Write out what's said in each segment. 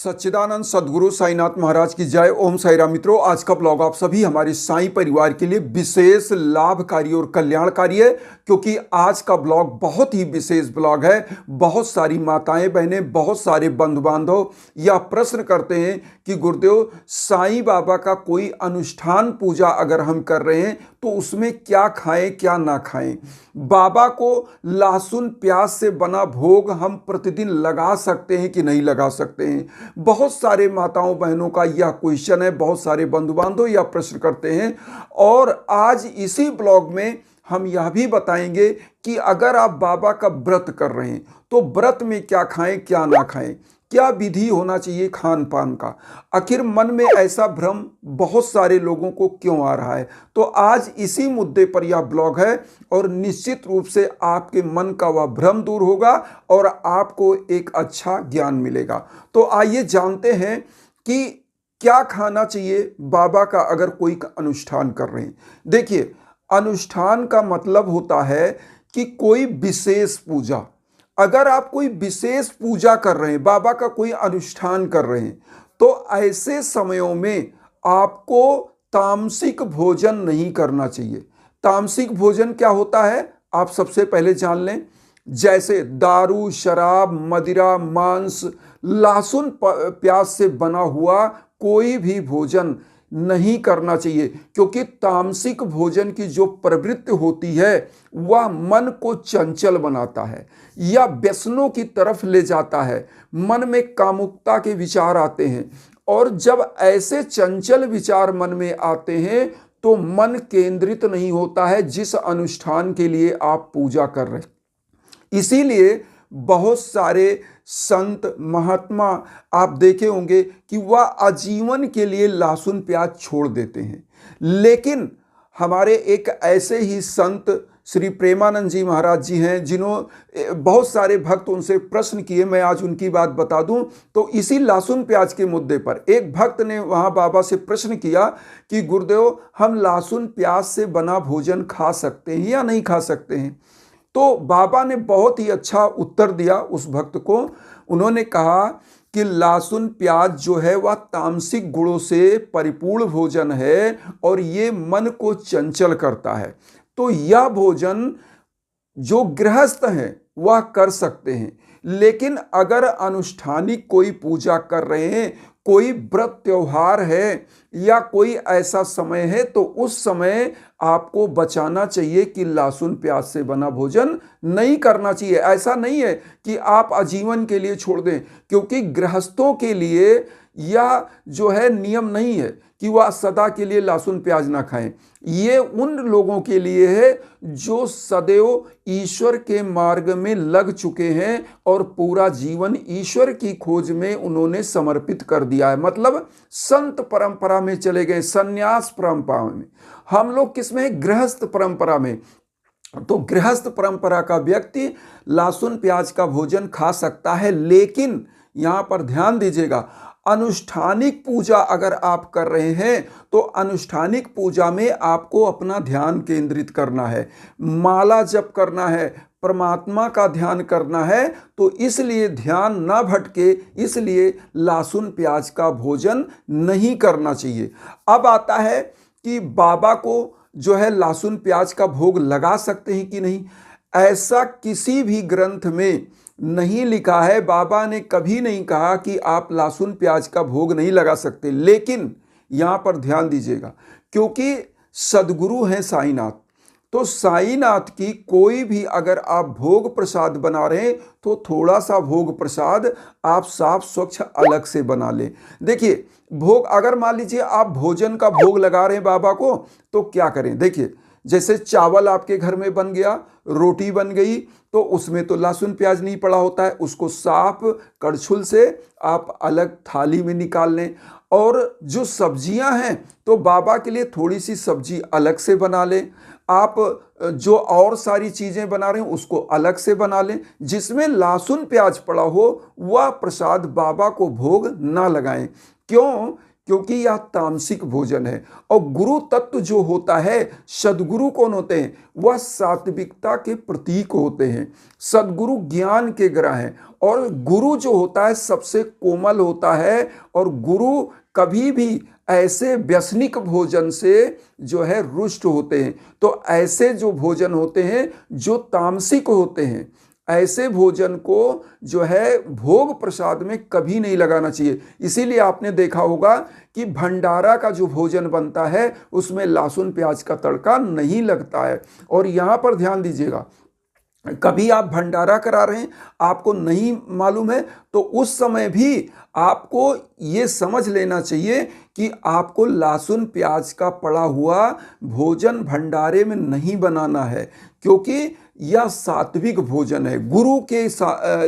सच्चिदानंद सद्गुरु साईनाथ महाराज की जय। ओम साई राम। मित्रों, आज का ब्लॉग आप सभी हमारे साईं परिवार के लिए विशेष लाभकारी और कल्याणकारी है, क्योंकि आज का ब्लॉग बहुत ही विशेष ब्लॉग है। बहुत सारी माताएं बहनें, बहुत सारे बंधु बांधव यह प्रश्न करते हैं कि गुरुदेव, साईं बाबा का कोई अनुष्ठान पूजा अगर हम कर रहे हैं तो उसमें क्या खाएं क्या ना खाएं। बाबा को लहसुन प्याज से बना भोग हम प्रतिदिन लगा सकते हैं कि नहीं लगा सकते हैं। बहुत सारे माताओं बहनों का यह क्वेश्चन है, बहुत सारे बंधु बांधव यह प्रश्न करते हैं। और आज इसी ब्लॉग में हम यह भी बताएंगे कि अगर आप बाबा का व्रत कर रहे हैं तो व्रत में क्या खाएं क्या ना खाएं, क्या विधि होना चाहिए खान पान का। आखिर मन में ऐसा भ्रम बहुत सारे लोगों को क्यों आ रहा है, तो आज इसी मुद्दे पर यह ब्लॉग है और निश्चित रूप से आपके मन का वह भ्रम दूर होगा और आपको एक अच्छा ज्ञान मिलेगा। तो आइए जानते हैं कि क्या खाना चाहिए बाबा का अगर कोई अनुष्ठान कर रहे हैं। देखिए, अनुष्ठान का मतलब होता है कि कोई विशेष पूजा। अगर आप कोई विशेष पूजा कर रहे हैं, बाबा का कोई अनुष्ठान कर रहे हैं, तो ऐसे समयों में आपको तामसिक भोजन नहीं करना चाहिए। तामसिक भोजन क्या होता है आप सबसे पहले जान लें। जैसे दारू, शराब, मदिरा, मांस, लहसुन प्याज से बना हुआ कोई भी भोजन नहीं करना चाहिए, क्योंकि तामसिक भोजन की जो प्रवृत्ति होती है वह मन को चंचल बनाता है या व्यसनों की तरफ ले जाता है। मन में कामुकता के विचार आते हैं और जब ऐसे चंचल विचार मन में आते हैं तो मन केंद्रित नहीं होता है जिस अनुष्ठान के लिए आप पूजा कर रहे हैं। इसीलिए बहुत सारे संत महात्मा आप देखे होंगे कि वह आजीवन के लिए लहसुन प्याज छोड़ देते हैं। लेकिन हमारे एक ऐसे ही संत श्री प्रेमानंद जी महाराज जी हैं, जिन्होंने बहुत सारे भक्त उनसे प्रश्न किए। मैं आज उनकी बात बता दूं तो इसी लहसुन प्याज के मुद्दे पर एक भक्त ने वहां बाबा से प्रश्न किया कि गुरुदेव, हम लहसुन प्याज से बना भोजन खा सकते हैं या नहीं खा सकते हैं। तो बाबा ने बहुत ही अच्छा उत्तर दिया उस भक्त को। उन्होंने कहा कि लहसुन प्याज जो है वह तामसिक गुणों से परिपूर्ण भोजन है और ये मन को चंचल करता है। तो यह भोजन जो गृहस्थ हैं वह कर सकते हैं, लेकिन अगर अनुष्ठानिक कोई पूजा कर रहे हैं, कोई व्रत त्योहार है या कोई ऐसा समय है, तो उस समय आपको बचाना चाहिए कि लहसुन प्याज से बना भोजन नहीं करना चाहिए। ऐसा नहीं है कि आप आजीवन के लिए छोड़ दें, क्योंकि गृहस्थों के लिए यह जो है नियम नहीं है कि वह सदा के लिए लहसुन प्याज ना खाएं। ये उन लोगों के लिए है जो सदैव ईश्वर के मार्ग में लग चुके हैं और पूरा जीवन ईश्वर की खोज में उन्होंने समर्पित कर दिया है। मतलब संत परंपरा में चले गए, संन्यास परंपरा में। हम लोग किसमें? गृहस्थ परंपरा में। तो गृहस्थ परंपरा का व्यक्ति लहसुन प्याज का भोजन खा सकता है, लेकिन यहां पर ध्यान दीजिएगा, अनुष्ठानिक पूजा अगर आप कर रहे हैं तो अनुष्ठानिक पूजा में आपको अपना ध्यान केंद्रित करना है, माला जप करना है, परमात्मा का ध्यान करना है। तो इसलिए ध्यान ना भटके, इसलिए लहसुन प्याज का भोजन नहीं करना चाहिए। अब आता है कि बाबा को जो है लहसुन प्याज का भोग लगा सकते हैं कि नहीं। ऐसा किसी भी ग्रंथ में नहीं लिखा है। बाबा ने कभी नहीं कहा कि आप लहसुन प्याज का भोग नहीं लगा सकते। लेकिन यहां पर ध्यान दीजिएगा, क्योंकि सद्गुरु हैं साईनाथ, तो साईनाथ की कोई भी अगर आप भोग प्रसाद बना रहे हैं तो थोड़ा सा भोग प्रसाद आप साफ स्वच्छ अलग से बना लें। देखिए, भोग अगर मान लीजिए आप भोजन का भोग लगा रहे हैं बाबा को, तो क्या करें। देखिए, जैसे चावल आपके घर में बन गया, रोटी बन गई, तो उसमें तो लहसुन प्याज नहीं पड़ा होता है, उसको साफ कड़छुल से आप अलग थाली में निकाल लें। और जो सब्जियां हैं तो बाबा के लिए थोड़ी सी सब्जी अलग से बना लें। आप जो और सारी चीजें बना रहे हैं उसको अलग से बना लें। जिसमें लहसुन प्याज पड़ा हो वह प्रसाद बाबा को भोग ना लगाएं। क्यों? क्योंकि यह तामसिक भोजन है। और गुरु तत्व जो होता है, सद्गुरु कौन होते हैं? वह सात्विकता के प्रतीक होते हैं। सद्गुरु ज्ञान के ग्रह हैं और गुरु जो होता है सबसे कोमल होता है। और गुरु कभी भी ऐसे व्यसनिक भोजन से जो है रुष्ट होते हैं। तो ऐसे जो भोजन होते हैं जो तामसिक होते हैं, ऐसे भोजन को जो है भोग प्रसाद में कभी नहीं लगाना चाहिए। इसीलिए आपने देखा होगा कि भंडारा का जो भोजन बनता है उसमें लहसुन प्याज का तड़का नहीं लगता है। और यहाँ पर ध्यान दीजिएगा, कभी आप भंडारा करा रहे हैं, आपको नहीं मालूम है, तो उस समय भी आपको ये समझ लेना चाहिए कि आपको लहसुन प्याज का पड़ा हुआ भोजन भंडारे में नहीं बनाना है, क्योंकि यह सात्विक भोजन है। गुरु के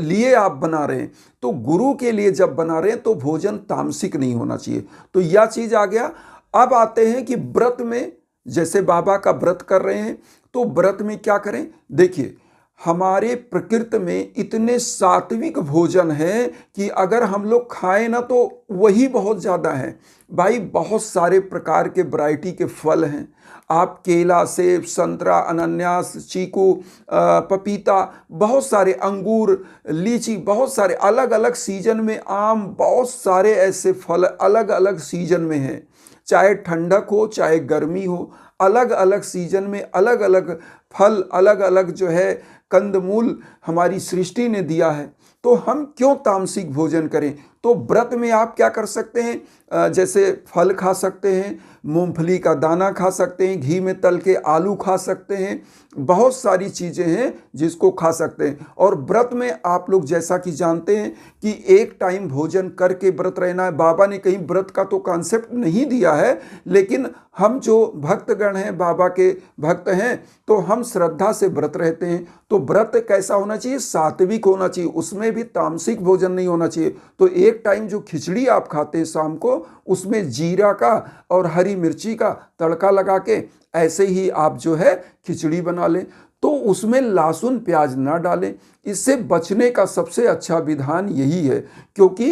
लिए आप बना रहे हैं, तो गुरु के लिए जब बना रहे हैं तो भोजन तामसिक नहीं होना चाहिए। तो यह चीज आ गया। अब आते हैं कि व्रत में, जैसे बाबा का व्रत कर रहे हैं, तो व्रत में क्या करें? देखिए, हमारे प्रकृति में इतने सात्विक भोजन है कि अगर हम लोग खाएं ना तो वही बहुत ज़्यादा है। भाई, बहुत सारे प्रकार के वैरायटी के फल हैं। आप केला, सेब, संतरा, अनन्नास, चीकू, पपीता, बहुत सारे अंगूर, लीची, बहुत सारे अलग अलग सीजन में आम, बहुत सारे ऐसे फल अलग अलग सीजन में हैं। चाहे ठंडक हो चाहे गर्मी हो, अलग अलग सीजन में अलग अलग फल, अलग अलग जो है कंदमूल हमारी सृष्टि ने दिया है। तो हम क्यों तामसिक भोजन करें? तो व्रत में आप क्या कर सकते हैं? जैसे फल खा सकते हैं, मूंगफली का दाना खा सकते हैं, घी में तल के आलू खा सकते हैं, बहुत सारी चीज़ें हैं जिसको खा सकते हैं। और व्रत में आप लोग जैसा कि जानते हैं कि एक टाइम भोजन करके व्रत रहना है। बाबा ने कहीं व्रत का तो कॉन्सेप्ट नहीं दिया है, लेकिन हम जो भक्तगण हैं, बाबा के भक्त हैं, तो हम श्रद्धा से व्रत रहते हैं। तो व्रत कैसा होना चाहिए? सात्विक होना चाहिए, उसमें भी तामसिक भोजन नहीं होना चाहिए। तो एक टाइम जो खिचड़ी आप खाते हैं शाम को, उसमें जीरा का और हरी मिर्ची का तड़का लगा के ऐसे ही आप जो है खिचड़ी बना लें, तो उसमें लहसुन प्याज ना डालें। इससे बचने का सबसे अच्छा विधान यही है, क्योंकि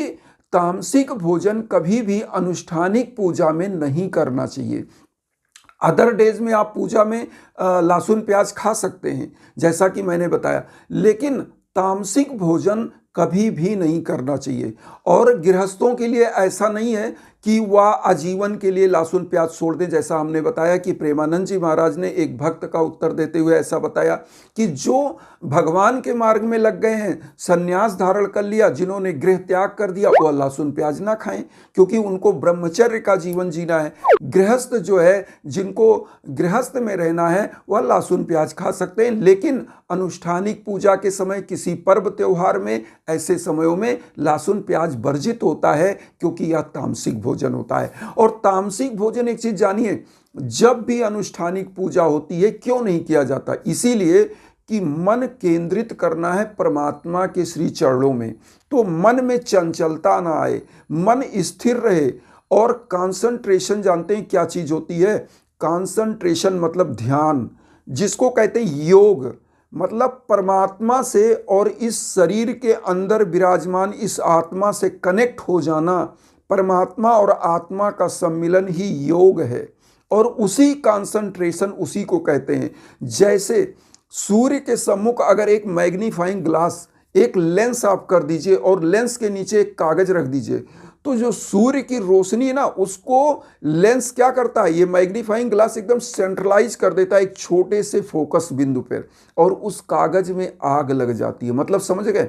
तामसिक भोजन कभी भी अनुष्ठानिक पूजा में नहीं करना चाहिए। अदर डेज में आप पूजा में लहसुन प्याज खा सकते हैं, जैसा कि मैंने बताया, लेकिन तामसिक भोजन कभी भी नहीं करना चाहिए। और गृहस्थों के लिए ऐसा नहीं है कि वह आजीवन के लिए लहसुन प्याज छोड़ दें। जैसा हमने बताया कि प्रेमानंद जी महाराज ने एक भक्त का उत्तर देते हुए ऐसा बताया कि जो भगवान के मार्ग में लग गए हैं, सन्यास धारण कर लिया, जिन्होंने गृह त्याग कर दिया, वह लहसुन प्याज ना खाएं, क्योंकि उनको ब्रह्मचर्य का जीवन जीना है। गृहस्थ जो है, जिनको गृहस्थ में रहना है, वह लहसुन प्याज खा सकते हैं, लेकिन अनुष्ठानिक पूजा के समय, किसी पर्व त्योहार में, ऐसे समयों में लहसुन प्याज वर्जित होता है, क्योंकि यह तामसिक भोजन होता है। और तामसिक भोजन, एक चीज जानिए, जब भी अनुष्ठानिक पूजा होती है क्यों नहीं किया जाता? इसीलिए कि मन केंद्रित करना है परमात्मा के श्री चरणों में, तो मन में चंचलता ना आए, मन स्थिर रहे। और कंसंट्रेशन, जानते हैं क्या चीज होती है? कंसंट्रेशन मतलब ध्यान, जिसको कहते हैं योग, मतलब परमात्मा से और इस शरीर के अंदर विराजमान इस आत्मा से कनेक्ट हो जाना। परमात्मा और आत्मा का सम्मिलन ही योग है, और उसी कंसंट्रेशन, उसी को कहते हैं। जैसे सूर्य के सम्मुख अगर एक मैग्नीफाइंग ग्लास, एक लेंस आप कर दीजिए और लेंस के नीचे एक कागज रख दीजिए, तो जो सूर्य की रोशनी है ना, उसको लेंस क्या करता है? ये मैग्नीफाइंग ग्लास एकदम सेंट्रलाइज कर देता है एक छोटे से फोकस बिंदु पर, और उस कागज में आग लग जाती है। मतलब समझ गए?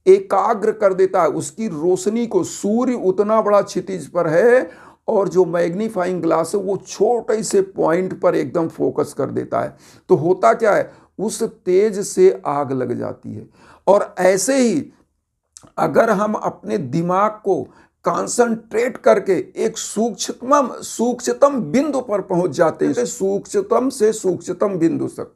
एकाग्र कर देता है उसकी रोशनी को। सूर्य उतना बड़ा क्षितिज पर है, और जो मैग्नीफाइंग ग्लास है वो छोटे से पॉइंट पर एकदम फोकस कर देता है। तो होता क्या है? उस तेज से आग लग जाती है। और ऐसे ही अगर हम अपने दिमाग को कंसंट्रेट करके एक सूक्ष्मतम बिंदु पर पहुंच जाते हैं, सूक्ष्मतम से सूक्ष्मतम बिंदु तक,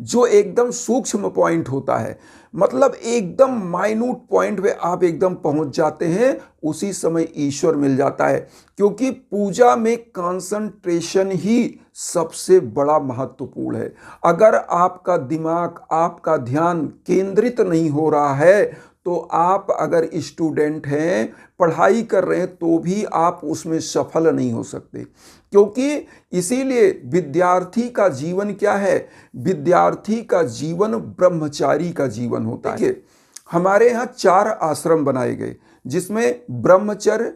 जो एकदम सूक्ष्म पॉइंट होता है, मतलब एकदम माइन्यूट पॉइंट पे आप एकदम पहुंच जाते हैं, उसी समय ईश्वर मिल जाता है। क्योंकि पूजा में कंसंट्रेशन ही सबसे बड़ा महत्वपूर्ण है। अगर आपका दिमाग, आपका ध्यान केंद्रित नहीं हो रहा है, तो आप अगर स्टूडेंट हैं, पढ़ाई कर रहे हैं, तो भी आप उसमें सफल नहीं हो सकते। क्योंकि इसीलिए विद्यार्थी का जीवन क्या है? विद्यार्थी का जीवन ब्रह्मचारी का जीवन होता है। देखिए, हमारे यहाँ 4 आश्रम बनाए गए, जिसमें ब्रह्मचर्य,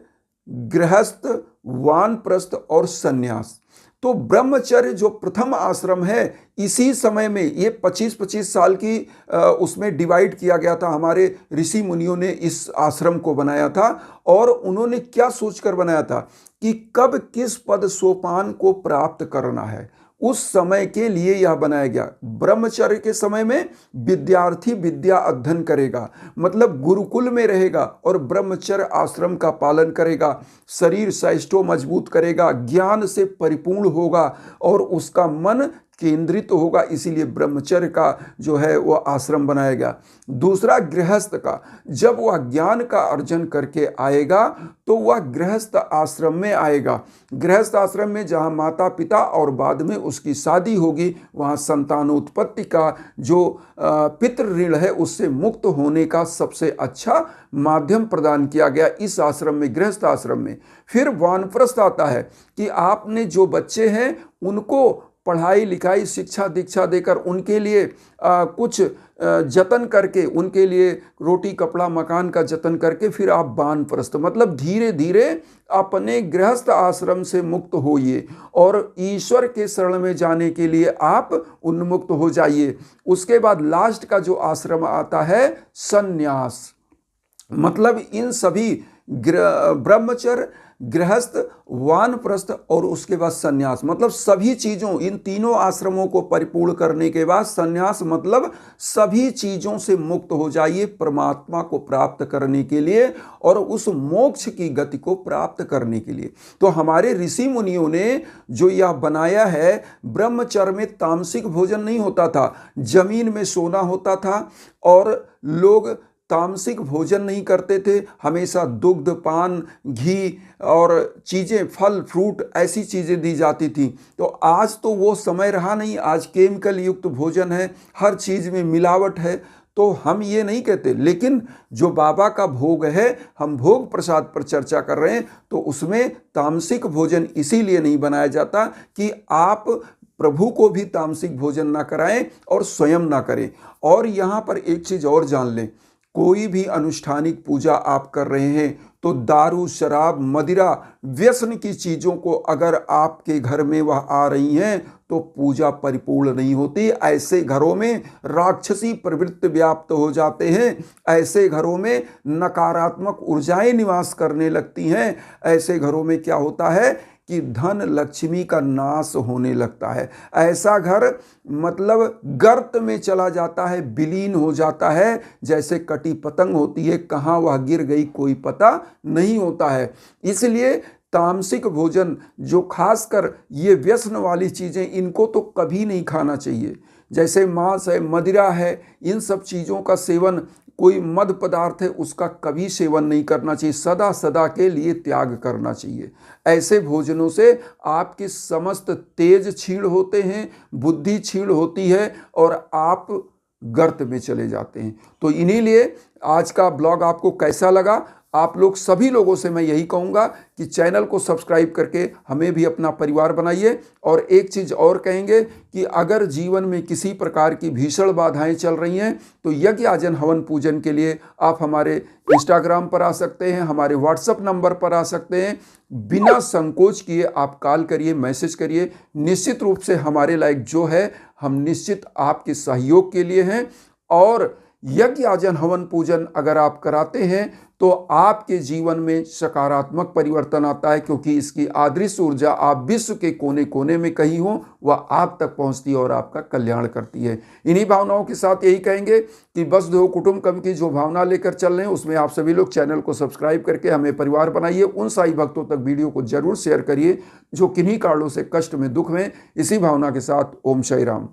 गृहस्थ, वानप्रस्थ और सन्यास। तो ब्रह्मचर्य जो प्रथम आश्रम है, इसी समय में ये 25-25 साल की उसमें डिवाइड किया गया था। हमारे ऋषि मुनियों ने इस आश्रम को बनाया था, और उन्होंने क्या सोचकर बनाया था कि कब किस पद सोपान को प्राप्त करना है, उस समय के लिए यह बनाया गया। ब्रह्मचर्य के समय में विद्यार्थी विद्या अध्ययन करेगा, मतलब गुरुकुल में रहेगा और ब्रह्मचर्य आश्रम का पालन करेगा, शरीर सहिष्ठो मजबूत करेगा, ज्ञान से परिपूर्ण होगा और उसका मन केंद्रित होगा। इसीलिए ब्रह्मचर्य का जो है वह आश्रम बनाया गया। दूसरा गृहस्थ का, जब वह ज्ञान का अर्जन करके आएगा तो वह गृहस्थ आश्रम में आएगा। गृहस्थ आश्रम में जहाँ माता पिता और बाद में उसकी शादी होगी, वहाँ संतानोत्पत्ति का जो पितृ ऋण है उससे मुक्त होने का सबसे अच्छा माध्यम प्रदान किया गया इस आश्रम में, गृहस्थ आश्रम में। फिर वानप्रस्थ आता है कि आपने जो बच्चे हैं उनको पढ़ाई लिखाई शिक्षा दीक्षा देकर उनके लिए कुछ जतन करके, उनके लिए रोटी कपड़ा मकान का जतन करके फिर आप वानप्रस्थ, मतलब धीरे धीरे अपने गृहस्थ आश्रम से मुक्त होइए और ईश्वर के शरण में जाने के लिए आप उन्मुक्त हो जाइए। उसके बाद लास्ट का जो आश्रम आता है सन्यास, मतलब इन सभी ब्रह्मचर्य, गृहस्थ, वानप्रस्थ और उसके बाद सन्यास, मतलब सभी चीज़ों, इन तीनों आश्रमों को परिपूर्ण करने के बाद सन्यास, मतलब सभी चीज़ों से मुक्त हो जाइए परमात्मा को प्राप्त करने के लिए और उस मोक्ष की गति को प्राप्त करने के लिए। तो हमारे ऋषि मुनियों ने जो यह बनाया है, ब्रह्मचर्य में तामसिक भोजन नहीं होता था, जमीन में सोना होता था और लोग तामसिक भोजन नहीं करते थे, हमेशा दुग्ध, पान, घी और चीज़ें, फल फ्रूट, ऐसी चीज़ें दी जाती थी। तो आज तो वो समय रहा नहीं, आज केमिकल युक्त भोजन है, हर चीज़ में मिलावट है। तो हम ये नहीं कहते, लेकिन जो बाबा का भोग है, हम भोग प्रसाद पर चर्चा कर रहे हैं, तो उसमें तामसिक भोजन इसीलिए नहीं बनाया जाता कि आप प्रभु को भी तामसिक भोजन ना कराएं और स्वयं ना करें। और यहाँ पर एक चीज़ और जान लें, कोई भी अनुष्ठानिक पूजा आप कर रहे हैं तो दारू, शराब, मदिरा, व्यसन की चीज़ों को अगर आपके घर में वह आ रही हैं तो पूजा परिपूर्ण नहीं होती। ऐसे घरों में राक्षसी प्रवृत्ति व्याप्त हो जाते हैं, ऐसे घरों में नकारात्मक ऊर्जाएं निवास करने लगती हैं, ऐसे घरों में क्या होता है कि धन लक्ष्मी का नाश होने लगता है। ऐसा घर मतलब गर्त में चला जाता है, विलीन हो जाता है, जैसे कटी पतंग होती है, कहाँ वह गिर गई कोई पता नहीं होता है। इसलिए तामसिक भोजन, जो खासकर ये व्यसन वाली चीज़ें, इनको तो कभी नहीं खाना चाहिए। जैसे मांस है, मदिरा है, इन सब चीज़ों का सेवन, कोई मद पदार्थ है उसका कभी सेवन नहीं करना चाहिए, सदा सदा के लिए त्याग करना चाहिए। ऐसे भोजनों से आपके समस्त तेज क्षीण होते हैं, बुद्धि क्षीण होती है और आप गर्त में चले जाते हैं। तो इन्हीं लिए आज का ब्लॉग आपको कैसा लगा? आप लोग सभी लोगों से मैं यही कहूँगा कि चैनल को सब्सक्राइब करके हमें भी अपना परिवार बनाइए। और एक चीज़ और कहेंगे कि अगर जीवन में किसी प्रकार की भीषण बाधाएं चल रही हैं तो यज्ञ आजन हवन पूजन के लिए आप हमारे इंस्टाग्राम पर आ सकते हैं, हमारे व्हाट्सएप नंबर पर आ सकते हैं। बिना संकोच किए आप कॉल करिए, मैसेज करिए। निश्चित रूप से हमारे लायक जो है, हम निश्चित आपके सहयोग के लिए हैं। और यज्ञ आजन हवन पूजन अगर आप कराते हैं तो आपके जीवन में सकारात्मक परिवर्तन आता है, क्योंकि इसकी अदृश्य ऊर्जा आप विश्व के कोने कोने में कहीं हो, वह आप तक पहुंचती है और आपका कल्याण करती है। इन्हीं भावनाओं के साथ यही कहेंगे कि वसुधैव कुटुंबकम की जो भावना लेकर चल रहे हैं, उसमें आप सभी लोग चैनल को सब्सक्राइब करके हमें परिवार बनाइए। उन साई भक्तों तक वीडियो को जरूर शेयर करिए जो किन्हीं कारणों से कष्ट में, दुख में। इसी भावना के साथ ओम साई राम।